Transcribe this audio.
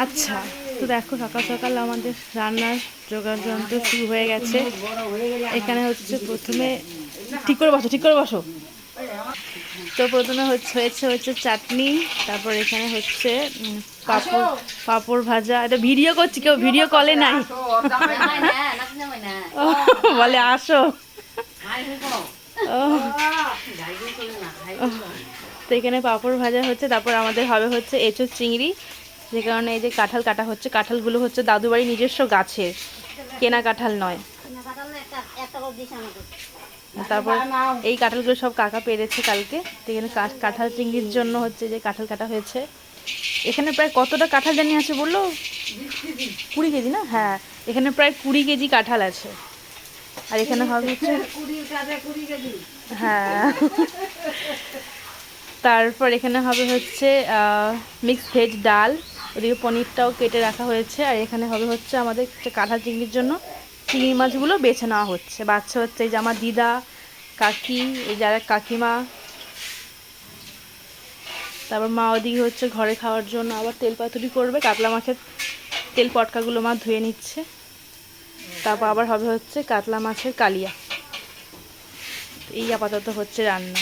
আচ্ছা, তো দেখো সকাল সকাল আমাদের রান্নার জোগাড় যন্ত্র শুরু হয়ে গেছে। এখানে হচ্ছে প্রথমে ঠিক করে বসো, ঠিক করে বসো। তো প্রথমে হচ্ছে চাটনি, তারপর এখানে হচ্ছে পাঁপড় পাঁপড় ভাজা। এটা ভিডিও করছি, কেউ ভিডিও কলে নাই। ও, বলে আসো। ও, তো এখানে পাঁপড় ভাজা হচ্ছে, তারপর আমাদের হবে হচ্ছে এঁচোড় চিংড়ি। যে কারণে এই যে কাঁঠাল কাটা হচ্ছে, কাঁঠালগুলো হচ্ছে দাদু বাড়ি নিজস্ব গাছের, কেনা কাঁঠাল নয়। তারপর এই কাঁঠালগুলো সব কাকা পেরেছে কালকে। তো এখানে কাঁঠাল চিংড়ির জন্য হচ্ছে যে কাঁঠাল কাটা হয়েছে। এখানে প্রায় কতটা কাঁঠাল জানি আছে বললো? 20 কেজি না? হ্যাঁ, এখানে প্রায় 20 কেজি কাঁঠাল আছে। আর এখানে হবে হচ্ছে, হ্যাঁ, তারপর এখানে হবে হচ্ছে মিক্সড ভেজ ডাল, ওদিকে পনিরটাও কেটে রাখা হয়েছে। আর এখানে হবে হচ্ছে আমাদের কাঁঠাল চিংড়ির জন্য চিংড়ি মাছগুলো বেছে নেওয়া হচ্ছে, বাচ্চা হচ্ছে। এই যে আমার দিদা, কাকি, এই যারা কাকিমা, তারপর মা ওদিকে হচ্ছে ঘরে খাওয়ার জন্য আবার তেল পাতুরি করবে। কাতলা মাছের তেল পটকাগুলো মা ধুয়ে নিচ্ছে। তারপর আবার হবে হচ্ছে কাতলা মাছের কালিয়া। এই আপাতত হচ্ছে রান্না।